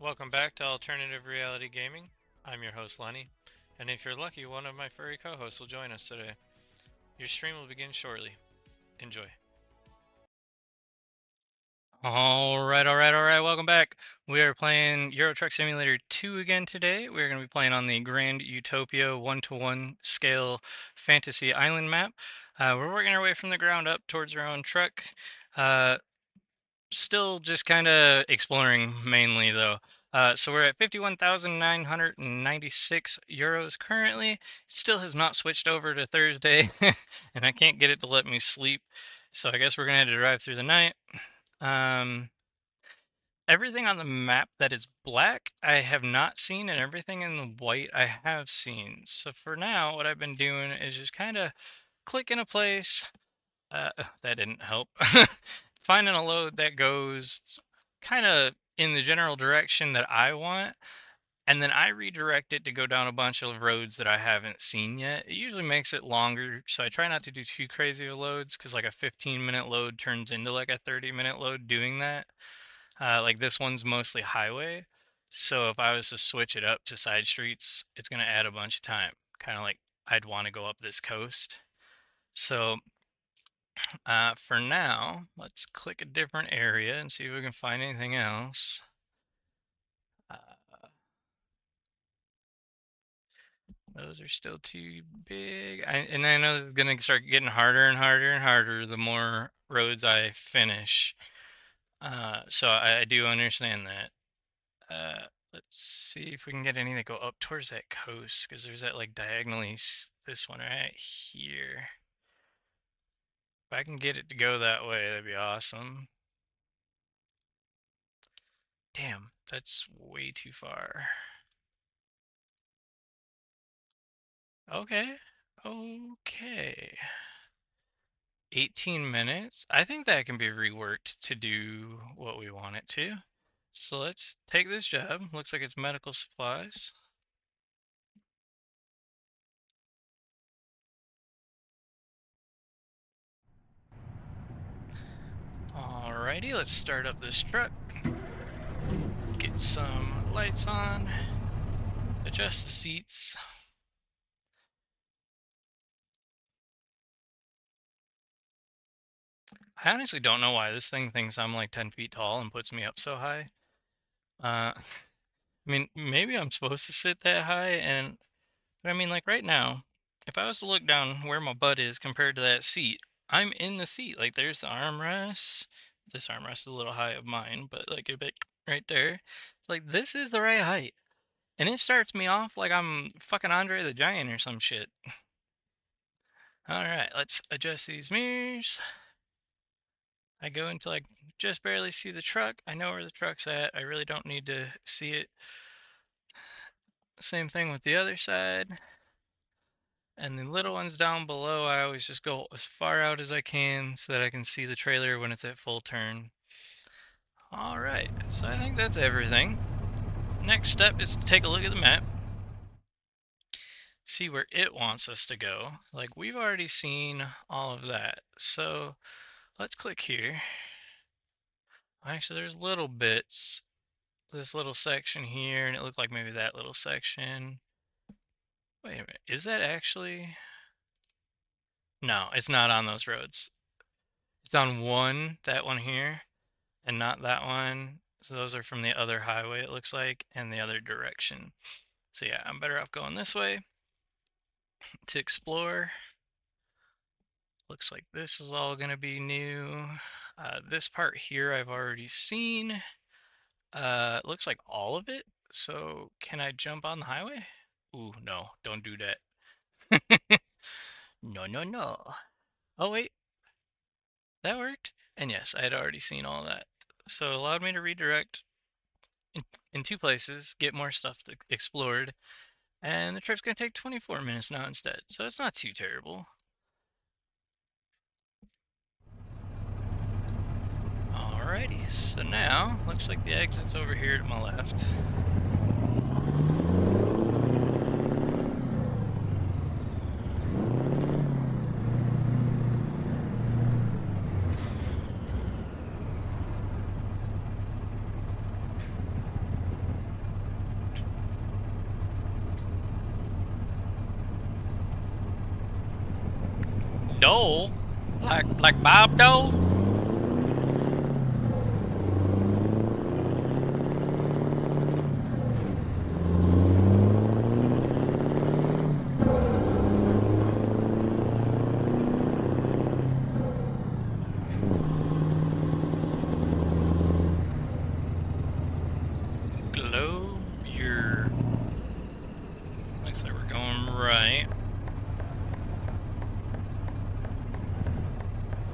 Welcome back to Alternative Reality Gaming. I'm your host Lenny, and if you're lucky, one of my furry co-hosts will join us today. Your stream will begin shortly. Enjoy. Alright, welcome back. We are playing Euro Truck Simulator 2 again today. We're going to be playing on the Grand Utopia 1-to-1 scale fantasy island map. We're working our way from the ground up towards our own truck. Still just kind of exploring mainly though. So we're at 51,996 euros currently. It still has not switched over to Thursday, and I can't get it to let me sleep. So I guess we're gonna have to drive through the night. Everything on the map that is black, I have not seen, and everything in the white I have seen. So for now, what I've been doing is just kind of clicking a place. That didn't help. Finding a load that goes kind of in the general direction that I want, and then I redirect it to go down a bunch of roads that I haven't seen yet. It usually makes it longer, so I try not to do too crazy of loads, because like a 15-minute load turns into like a 30-minute load doing that. Like this one's mostly highway, so if I was to switch it up to side streets, it's going to add a bunch of time. Kind of like I'd want to go up this coast. So for now, let's click a different area and see if we can find anything else. Those are still too big. And I know it's going to start getting harder and harder and harder the more roads I finish. So I do understand that. Let's see if we can get any that go up towards that coast, because there's that like diagonally, this one right here. If I can get it to go that way, that'd be awesome. Damn, that's way too far. Okay. Okay. 18 minutes. I think that can be reworked to do what we want it to. So let's take this job. Looks like it's medical supplies. Alrighty, let's start up this truck. Get some lights on. Adjust the seats. I honestly don't know why this thing thinks I'm like 10 feet tall and puts me up so high. I mean, maybe I'm supposed to sit that high, but I mean, like right now, if I was to look down where my butt is compared to that seat, I'm in the seat. Like there's the armrest. This armrest is a little high of mine, but like a bit right there. Like this is the right height. And it starts me off like I'm fucking Andre the Giant or some shit. Alright, let's adjust these mirrors. I go until I just barely see the truck. I know where the truck's at. I really don't need to see it. Same thing with the other side. And the little ones down below, I always just go as far out as I can so that I can see the trailer when it's at full turn. Alright, so I think that's everything. Next step is to take a look at the map. See where it wants us to go. Like, we've already seen all of that. So, let's click here. Actually, there's little bits. This little section here, and it looked like maybe that little section. Wait a minute, is that actually... No, it's not on those roads. It's on one, that one here, and not that one. So those are from the other highway, it looks like, and the other direction. So yeah, I'm better off going this way to explore. Looks like this is all going to be new. This part here I've already seen. Looks like all of it. So can I jump on the highway? Ooh, no, don't do that. No, no, no. Oh, wait. That worked. And yes, I had already seen all that. So it allowed me to redirect in two places, get more stuff explored. And the trip's going to take 24 minutes now instead. So it's not too terrible. Alrighty, so now, looks like the exit's over here to my left. Like Bob Dole? Glow your... Looks like we're going right.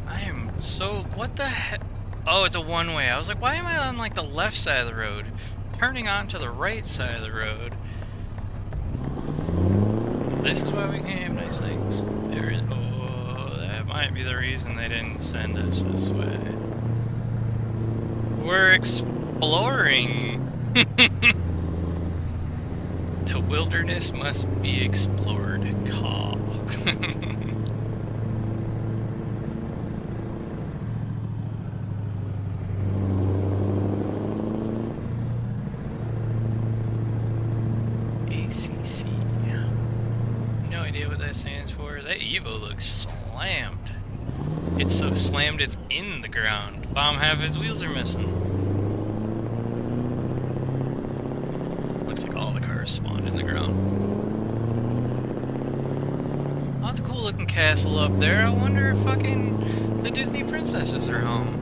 I am so... What the heck? Oh, it's a one-way. I was like, why am I on like the left side of the road? Turning onto the right side of the road. This is why we can't have nice things. There is... Oh, that might be the reason they didn't send us this way. We're exploring. The wilderness must be explored. Caw. ACC. No idea what that stands for. That Evo looks slammed. It's so slammed it's in the ground. Bomb half its wheels are missing. Looks like all the cars spawned in the ground. Oh, that's a cool looking castle up there. I wonder if fucking the Disney princesses are home.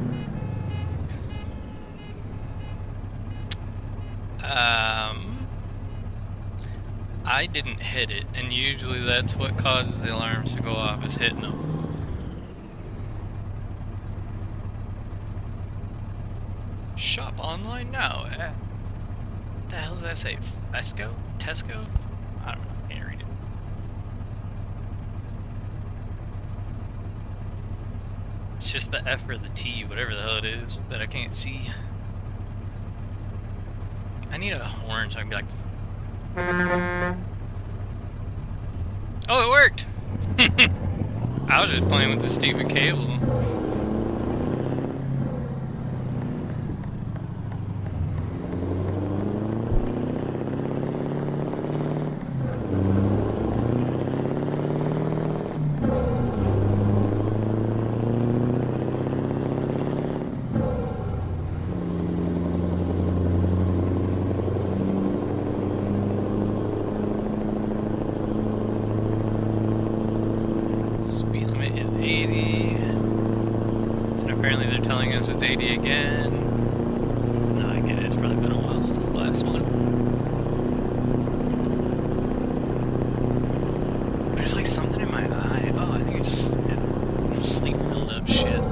I didn't hit it, and usually that's what causes the alarms to go off, is hitting them. Shop online now. What the hell does that say? Fesco? Tesco? I don't know. Can't read it. It's just the F or the T, whatever the hell it is, that I can't see. I need a horn so I can be like... Oh, it worked! I was just playing with the stupid cable. It's 80 again. No, I get it. It's probably been a while since the last one. There's like something in my eye. Oh, I think it's sleep buildup shit.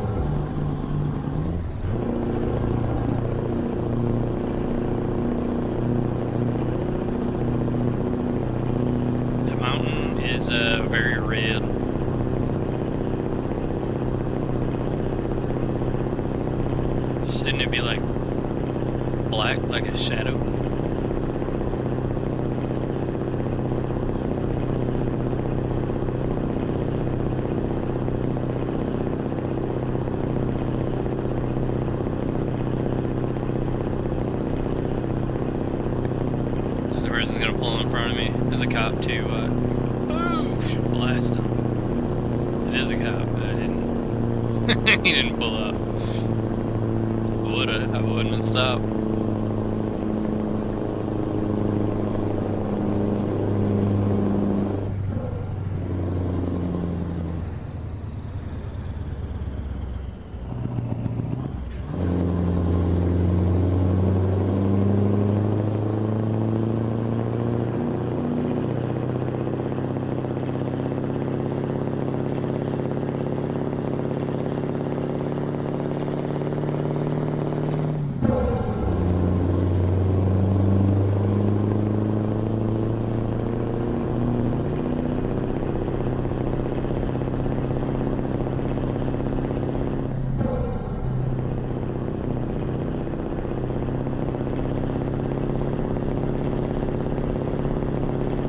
The mountain is very red. Shouldn't it be like black, like a shadow? The person's gonna pull in front of me. There's a cop to blast him. It is a cop, but I didn't. He didn't pull up. I wouldn't have stopped.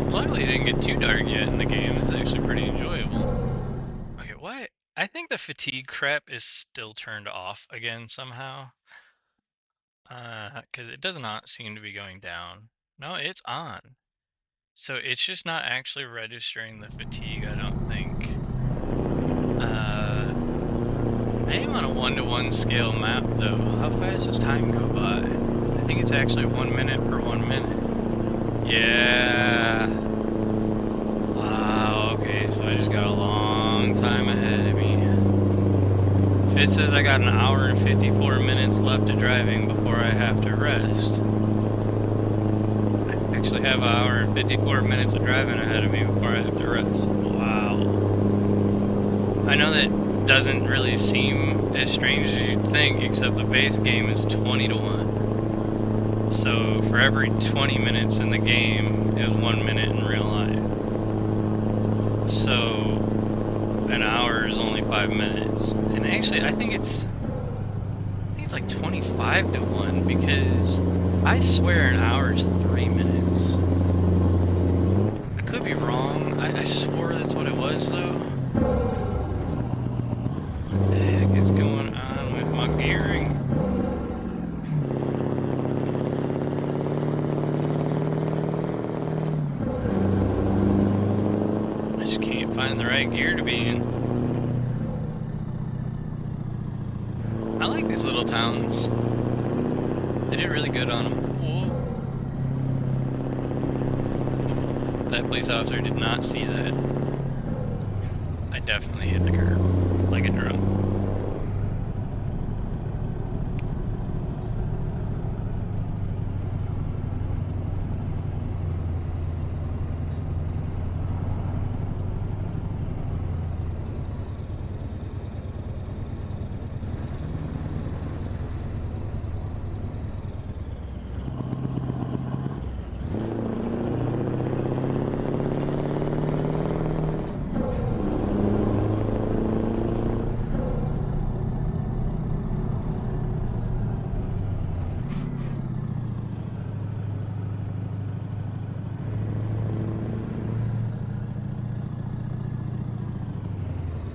Luckily it didn't get too dark yet in the game. It's actually pretty enjoyable. Okay, what? I think the fatigue crap is still turned off again somehow. Because it does not seem to be going down. No, it's on. So it's just not actually registering the fatigue, I don't think. I am on a 1-to-1 scale map though. How fast does time go by? I think it's actually 1 minute per 1 minute. Yeah. Wow, okay, so I just got a long time ahead of me. If it says I got an hour and 54 minutes left of driving before I have to rest, I actually have an hour and 54 minutes of driving ahead of me before I have to rest. Wow. I know that doesn't really seem as strange as you'd think, except the base game is 20-to-1. So for every 20 minutes in the game is 1 minute in real life. So an hour is only 5 minutes. And actually I think it's like 25-to-1, because I swear an hour is 3 minutes. I could be wrong. I swore that's what it was though. What the heck is going on with my gearing? I just can't find the right gear to be in. I like these little towns. They did really good on them. Whoa. That police officer did not see that. I definitely hit the curb like a drum.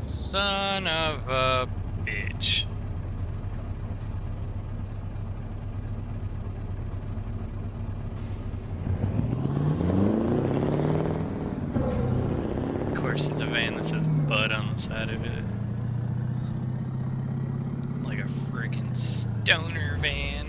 Son of a bitch. Of course, it's a van that says Bud on the side of it. Like a freaking stoner van.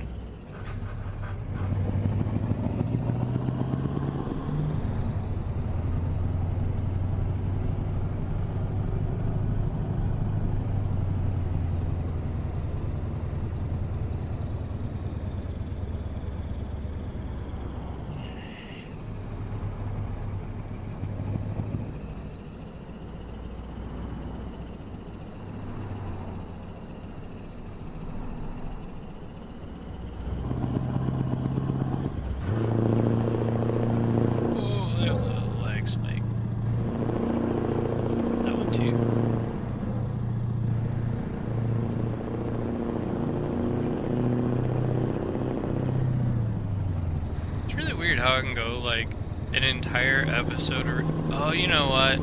How I can go like an entire episode or oh, you know what?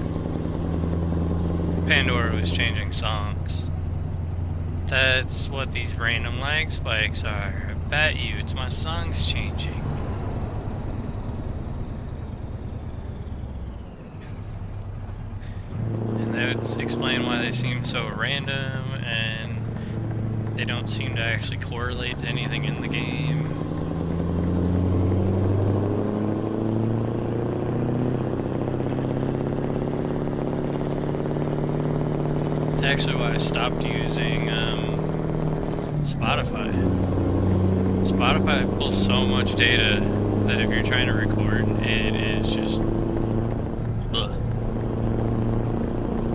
Pandora was changing songs. That's what these random lag spikes are. I bet you it's my songs changing. And that would explain why they seem so random and they don't seem to actually correlate to anything in the game. Actually why I stopped using Spotify. Spotify pulls so much data that if you're trying to record, it is just bleh.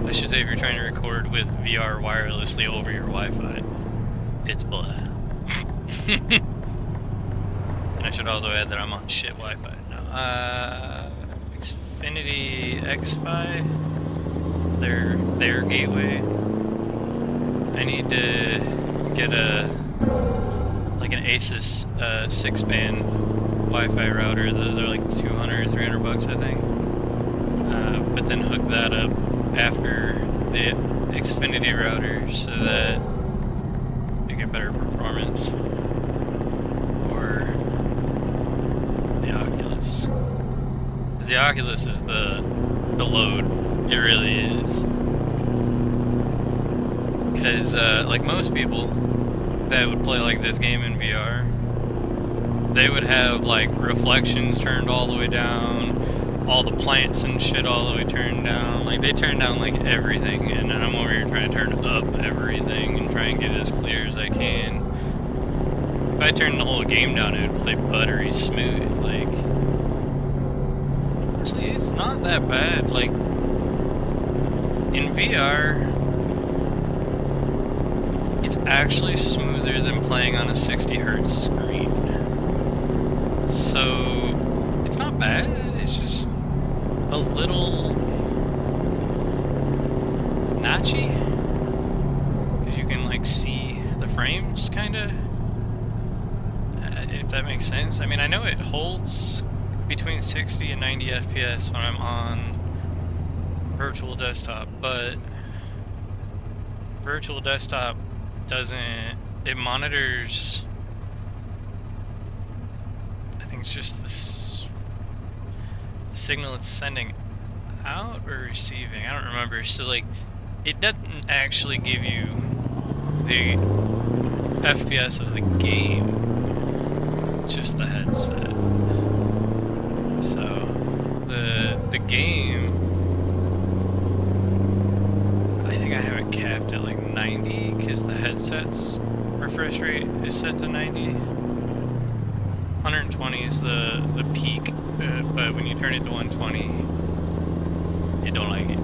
I should say if you're trying to record with VR wirelessly over your Wi-Fi, it's bleh. And I should also add that I'm on shit Wi-Fi now. Xfinity X-Fi, their gateway. I need to get an asus 6-band Wi-Fi router. They're like 200 or 300 bucks, I think. But then hook that up after the Xfinity router so that you get better performance. Or the Oculus. Because the Oculus is the load. It really is. is like most people that would play like this game in VR, they would have like reflections turned all the way down, all the plants and shit all the way turned down. Like they turn down like everything, and then I'm over here trying to turn up everything and try and get it as clear as I can. If I turned the whole game down, it would play buttery smooth. Like, honestly, it's not that bad. Like, in VR, it's actually smoother than playing on a 60 hertz screen. So, it's not bad. It's just a little notchy, because you can like see the frames, kind of. If that makes sense. I mean, I know it holds between 60 and 90 FPS when I'm on virtual desktop, but virtual desktop doesn't, it monitors, I think it's just this signal it's sending out or receiving, I don't remember. So like, it doesn't actually give you the FPS of the game, it's just the headset. So the game, I think I have it capped at like 90 because the headset's refresh rate is set to 90. 120 is the peak, but when you turn it to 120, you don't like it.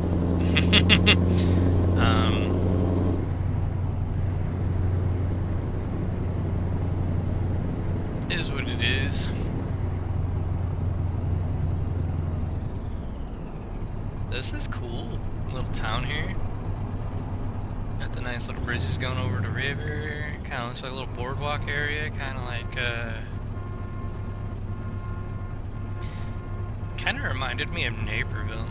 Is what it is. This is cool. Little town here. Got the nice little bridges going over the river. Kind of looks like a little boardwalk area. Kind of like, kind of reminded me of Naperville.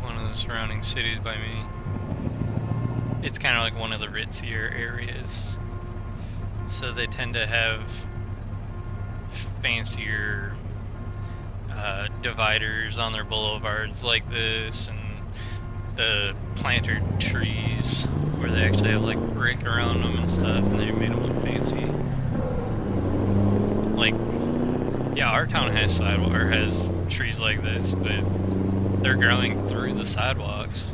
One of the surrounding cities by me. It's kind of like one of the ritzier areas. So they tend to have fancier dividers on their boulevards like this, and the planted trees where they actually have like brick around them and stuff, and they made them look fancy. Like, yeah, our town has sidewalk or has trees like this, but they're growing through the sidewalks.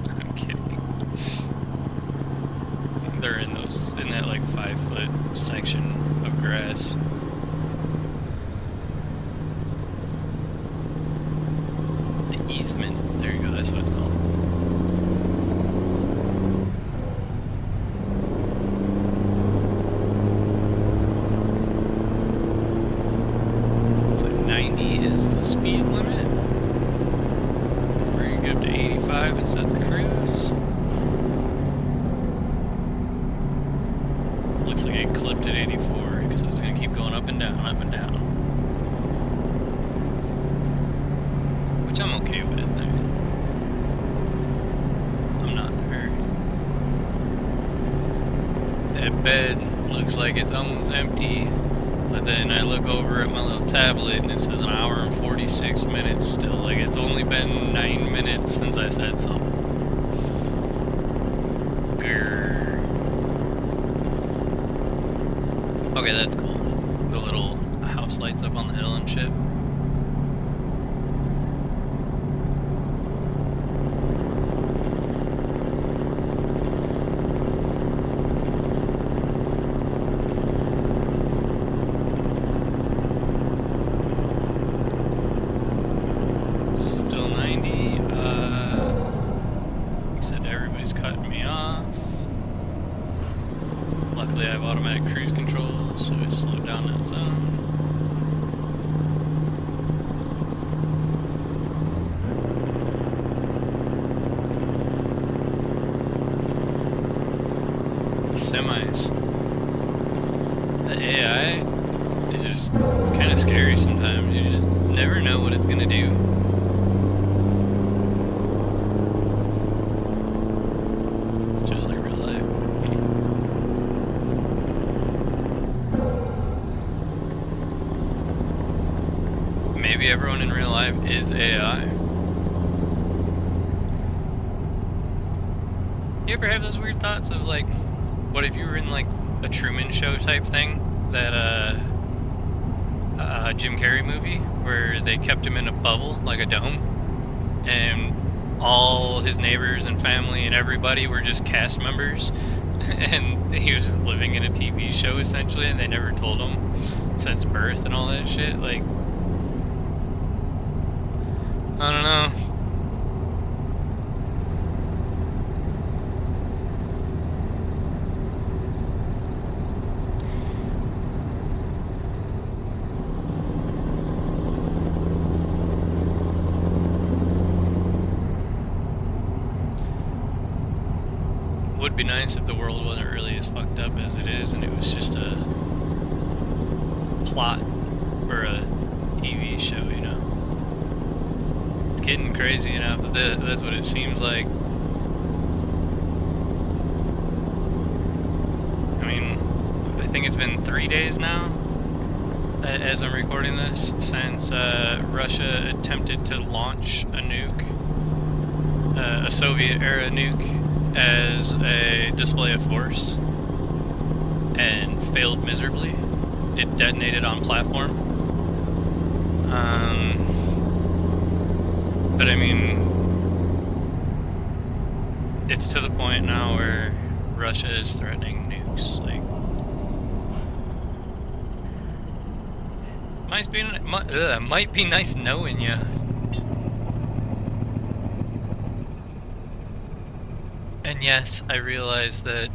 I'm kidding. They're in that like 5-foot section of grass. The easement. There you go, that's what it's called. So 90 is the speed limit. We're gonna go up to 85 and set the cruise. Looks like it clipped at 84 because it's going to keep going up and down, which I'm okay with. I mean, I'm not in a hurry. That bed looks like it's almost empty, but then I look over at my little tablet and it says an hour and 46 minutes still. Like, it's only been 9 minutes since I said something. Okay, that's cool. The little house lights up on the hill and shit. Still 90. Like I said, everybody's cutting me off. Luckily I have automatic cruise control, so it slowed down that zone. Semis. The AI is just kind of scary sometimes. You just never know what it's gonna do. Just like real life. Maybe everyone in real life is AI. you ever have those weird thoughts of like, what if you were in like a Truman Show type thing, that Jim Carrey movie where they kept him in a bubble, like a dome, and all his neighbors and family and everybody were just cast members, and he was living in a TV show essentially, and they never told him since birth and all that shit. Like, I don't know. Would be nice if the world wasn't really as fucked up as it is, and it was just a plot for a TV show, you know? It's getting crazy enough, but that's what it seems like. I mean, I think it's been 3 days now, as I'm recording this, since Russia attempted to launch a nuke, a Soviet-era nuke, as a display of force, and failed miserably. It detonated on platform. But I mean, it's to the point now where Russia is threatening nukes. Like, might be nice knowing you. And yes, I realize that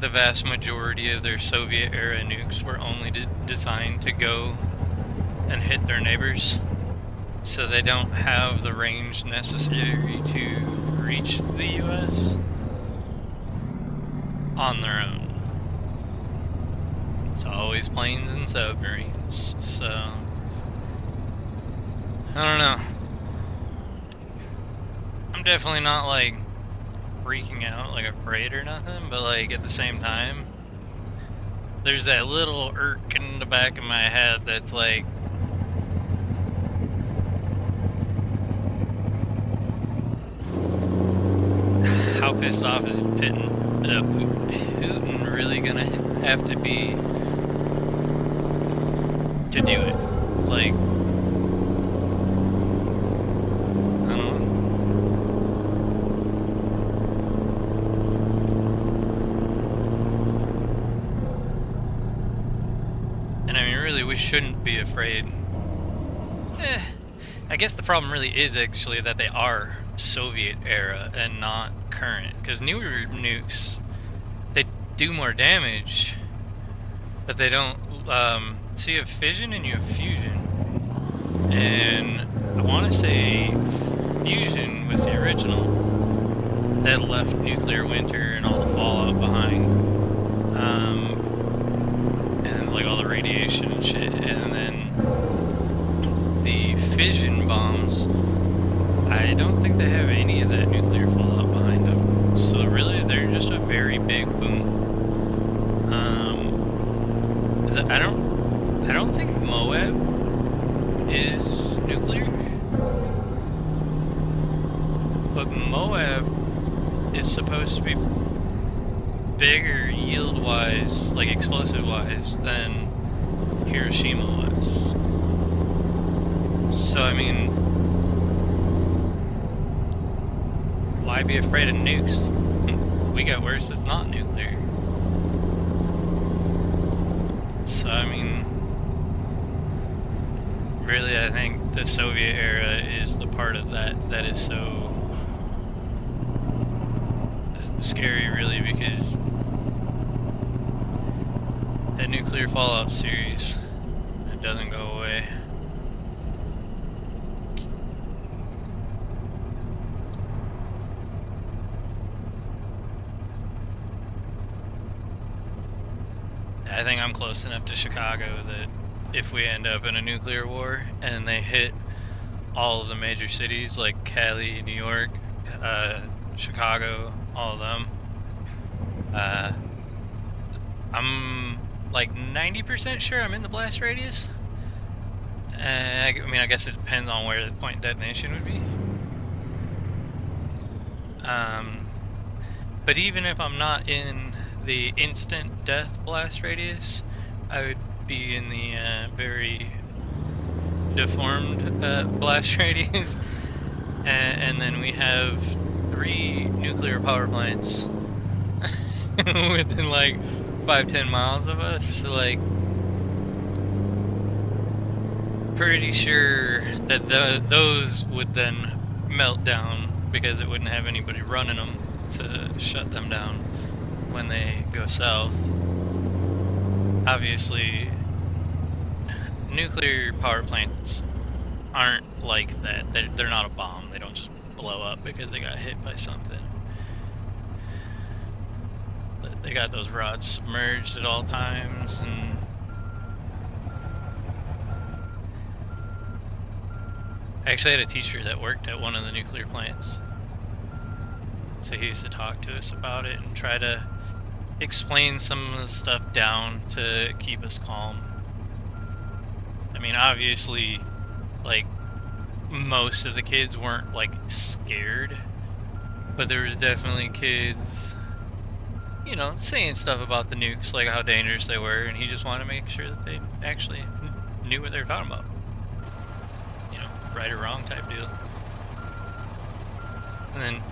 the vast majority of their Soviet-era nukes were only designed to go and hit their neighbors, so they don't have the range necessary to reach the US on their own. It's always planes and submarines, so I don't know. I'm definitely not like freaking out, like afraid or nothing, but like at the same time, there's that little irk in the back of my head that's like, how pissed off is Putin really gonna have to be to do it? Like, I don't know. And I mean, really, we shouldn't be afraid. I guess the problem really is actually that they are Soviet era and not current, because newer nukes, they do more damage, but they don't. So you have fission and you have fusion, and I want to say fusion was the original that left nuclear winter and all the fallout behind, and like all the radiation and shit, and then the fission bombs, I don't think they have any of that nuclear fallout behind them. So really, they're just a very big boom. I don't think Moab is nuclear, but Moab is supposed to be bigger yield-wise, like explosive-wise, than Hiroshima was. So I mean, why be afraid of nukes? We got worse that's not nuclear. So I mean, really, I think the Soviet era is the part of that that is so scary, really, because that nuclear fallout series, it doesn't go away. I think I'm close enough to Chicago that if we end up in a nuclear war and they hit all of the major cities like Cali, New York, Chicago, all of them, I'm like 90% sure I'm in the blast radius. I mean, I guess it depends on where the point of detonation would be. But even if I'm not in the instant death blast radius, I would be in the very deformed blast radius. And then we have 3 nuclear power plants within like 5-10 miles of us. So like, pretty sure that those would then melt down because it wouldn't have anybody running them to shut them down when they go south. Obviously, nuclear power plants aren't like that. They're not a bomb. They don't just blow up because they got hit by something. They got those rods submerged at all times, and I actually had a teacher that worked at one of the nuclear plants. So he used to talk to us about it and try to explain some of the stuff down to keep us calm. I mean, obviously, like, most of the kids weren't like scared, but there was definitely kids, saying stuff about the nukes, like how dangerous they were, and he just wanted to make sure that they actually knew what they were talking about. Right or wrong type deal. And then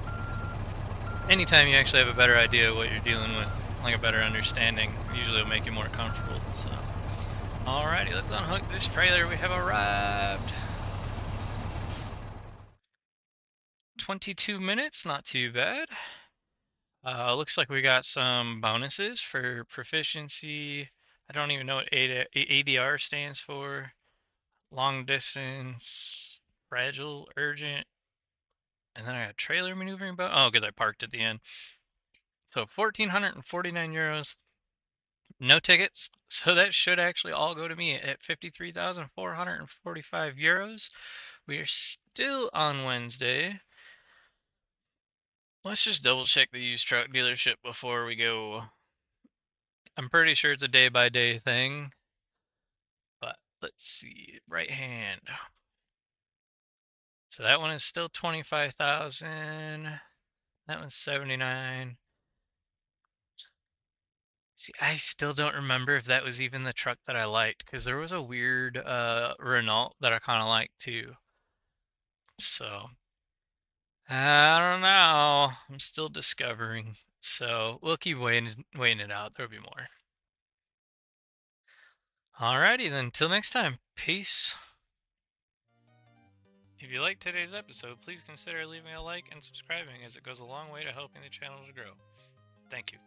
anytime you actually have a better idea of what you're dealing with, like a better understanding, usually it'll make you more comfortable. So, alrighty, let's unhook this trailer. We have arrived. 22 minutes, not too bad. Looks like we got some bonuses for proficiency. I don't even know what ADR stands for. Long distance, fragile, urgent, and then I got trailer maneuvering bonus. Oh, because I parked at the end. So 1,449 euros, no tickets. So that should actually all go to me at 53,445 euros. We are still on Wednesday. Let's just double check the used truck dealership before we go. I'm pretty sure it's a day by day thing, but let's see. Right hand. So that one is still 25,000. That one's 79. See, I still don't remember if that was even the truck that I liked, because there was a weird Renault that I kind of liked too. So I don't know. I'm still discovering. So we'll keep waiting it out. There'll be more. Alrighty then. Till next time. Peace. If you liked today's episode, please consider leaving a like and subscribing, as it goes a long way to helping the channel to grow. Thank you.